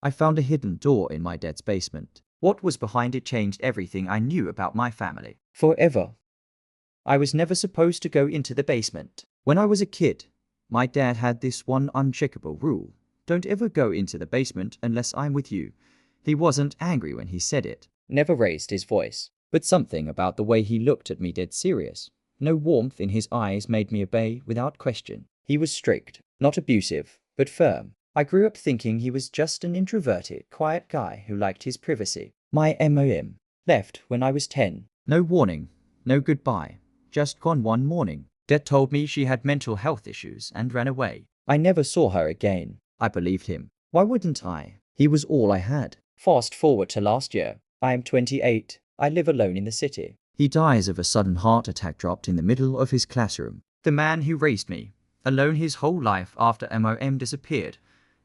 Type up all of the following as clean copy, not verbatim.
I found a hidden door in my dad's basement. What was behind it changed everything I knew about my family. Forever. I was never supposed to go into the basement. When I was a kid, my dad had this one uncheckable rule. Don't ever go into the basement unless I'm with you. He wasn't angry when he said it. Never raised his voice. But something about the way he looked at me dead serious. No warmth in his eyes made me obey without question. He was strict, not abusive, but firm. I grew up thinking he was just an introverted, quiet guy who liked his privacy. My mom left when I was 10. No warning, no goodbye. Just gone one morning. Dad told me she had mental health issues and ran away. I never saw her again. I believed him. Why wouldn't I? He was all I had. Fast forward to last year. I am 28. I live alone in the city. He dies of a sudden heart attack dropped in the middle of his classroom. The man who raised me, alone his whole life after MOM disappeared.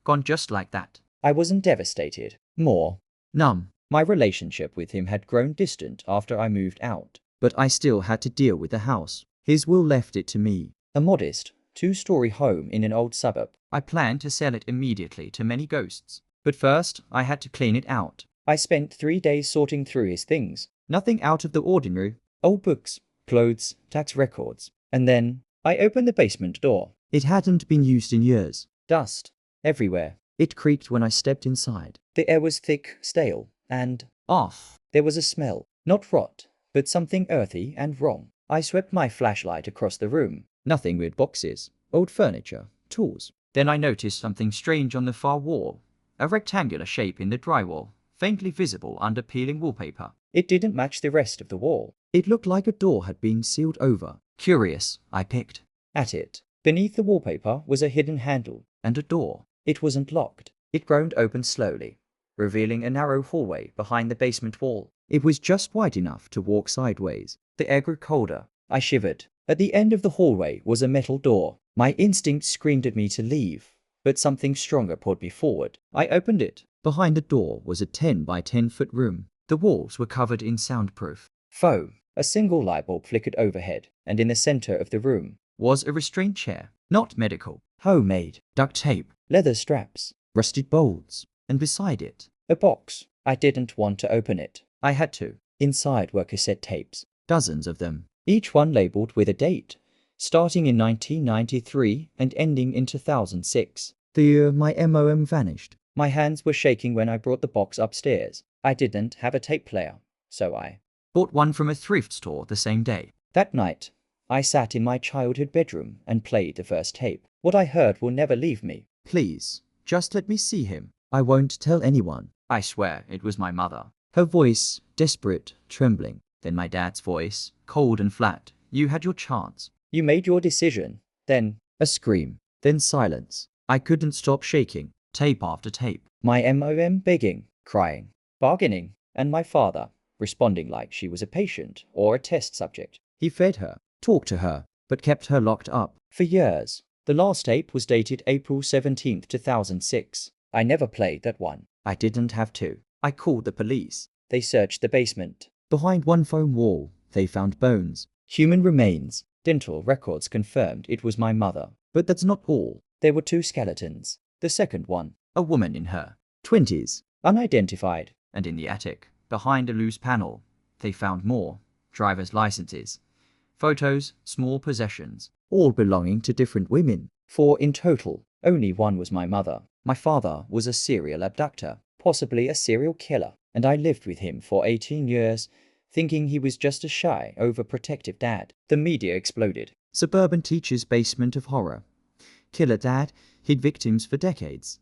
Gone just like that. I wasn't devastated. More numb. My relationship with him had grown distant after I moved out. But I still had to deal with the house. His will left it to me. A modest, 2-story home in an old suburb. I planned to sell it immediately to many ghosts. But first, I had to clean it out. I spent 3 days sorting through his things. Nothing out of the ordinary. Old books, clothes, tax records. And then, I opened the basement door. It hadn't been used in years. Dust everywhere. It creaked when I stepped inside. The air was thick, stale, and off. There was a smell. Not rot, but something earthy and wrong. I swept my flashlight across the room. Nothing weird. Boxes, old furniture, tools. Then I noticed something strange on the far wall. A rectangular shape in the drywall, faintly visible under peeling wallpaper. It didn't match the rest of the wall. It looked like a door had been sealed over. Curious, I picked at it. Beneath the wallpaper was a hidden handle and a door. It wasn't locked. It groaned open slowly, revealing a narrow hallway behind the basement wall. It was just wide enough to walk sideways. The air grew colder. I shivered. At the end of the hallway was a metal door. My instinct screamed at me to leave, but something stronger pulled me forward. I opened it. Behind the door was a 10 by 10 foot room. The walls were covered in soundproof foam. A single light bulb flickered overhead, and in the center of the room was a restraint chair. Not medical. Homemade. Duct tape. Leather straps. Rusted bolts. And beside it, a box. I didn't want to open it. I had to. Inside were cassette tapes. Dozens of them. Each one labeled with a date. Starting in 1993 and ending in 2006. The year my MOM vanished. My hands were shaking when I brought the box upstairs. I didn't have a tape player, so I bought one from a thrift store the same day. That night, I sat in my childhood bedroom and played the first tape. What I heard will never leave me. Please, just let me see him. I won't tell anyone. I swear it was my mother. Her voice, desperate, trembling. Then my dad's voice, cold and flat. You had your chance. You made your decision. Then, a scream. Then silence. I couldn't stop shaking. Tape after tape. My MOM begging, crying, bargaining. And my father, responding like she was a patient or a test subject. He fed her, talked to her, but kept her locked up for years. The last tape was dated April 17, 2006. I never played that one. I didn't have to. I called the police. They searched the basement. Behind one foam wall, they found bones, human remains. Dental records confirmed it was my mother. But that's not all. There were 2 skeletons. The second one, a woman in her 20s, unidentified. And in the attic, behind a loose panel, they found more driver's licenses, photos, small possessions, all belonging to different women. 4 in total. Only one was my mother. My father was a serial abductor, possibly a serial killer, and I lived with him for 18 years, thinking he was just a shy, overprotective dad. The media exploded. Suburban teacher's basement of horror. Killer dad hid victims for decades.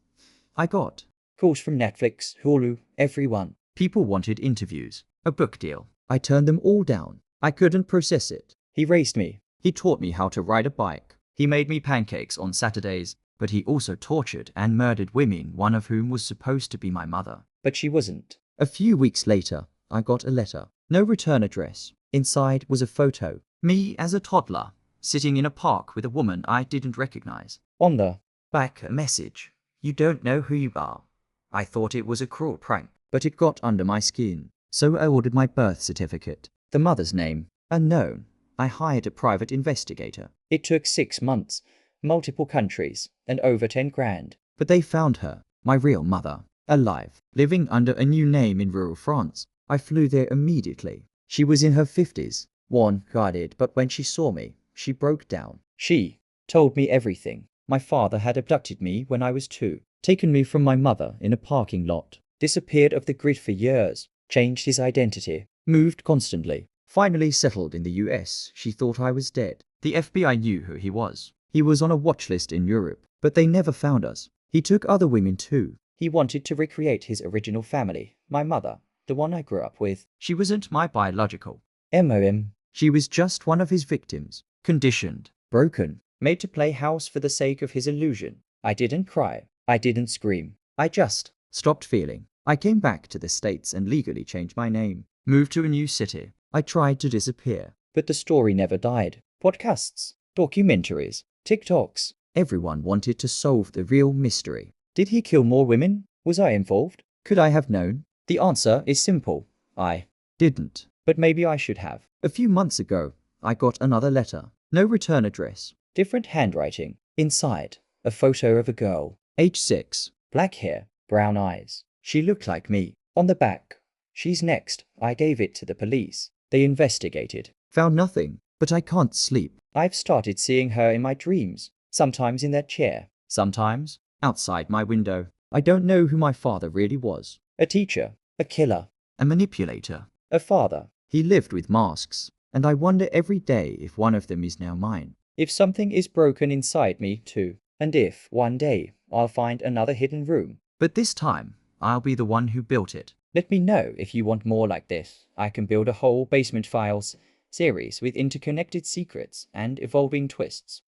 I got calls from Netflix, Hulu, everyone. People wanted interviews, a book deal. I turned them all down. I couldn't process it. He raised me. He taught me how to ride a bike. He made me pancakes on Saturdays, but he also tortured and murdered women, one of whom was supposed to be my mother. But she wasn't. A few weeks later, I got a letter. No return address. Inside was a photo. Me as a toddler, sitting in a park with a woman I didn't recognize. On the back, a message. You don't know who you are. I thought it was a cruel prank, but it got under my skin. So I ordered my birth certificate. The mother's name, unknown. I hired a private investigator. It took 6 months, multiple countries, and over 10 grand. But they found her, my real mother. alive, living under a new name in rural France. I flew there immediately. She was in her 50s, worn, guarded, but when she saw me, she broke down. She told me everything. My father had abducted me when I was 2, taken me from my mother in a parking lot, disappeared off the grid for years, changed his identity, moved constantly, finally settled in the US. She thought I was dead. The FBI knew who he was. He was on a watch list in Europe, but they never found us. He took other women too. He wanted to recreate his original family, my mother, the one I grew up with. She wasn't my biological MOM. She was just one of his victims, conditioned, broken, made to play house for the sake of his illusion. I didn't cry. I didn't scream. I just stopped feeling. I came back to the States and legally changed my name, moved to a new city. I tried to disappear, but the story never died. Podcasts, documentaries, TikToks. Everyone wanted to solve the real mystery. Did he kill more women? Was I involved? Could I have known? The answer is simple. I didn't. But maybe I should have. A few months ago, I got another letter. No return address. Different handwriting. Inside, a photo of a girl. Age 6. Black hair, brown eyes. She looked like me. On the back, she's next. I gave it to the police. They investigated. Found nothing. But I can't sleep. I've started seeing her in my dreams. Sometimes in that chair. Sometimes outside my window. I don't know who my father really was. A teacher. A killer. A manipulator. A father. He lived with masks. And I wonder every day if one of them is now mine. If something is broken inside me too. And if, one day, I'll find another hidden room. But this time, I'll be the one who built it. Let me know if you want more like this. I can build a whole Basement Files series with interconnected secrets and evolving twists.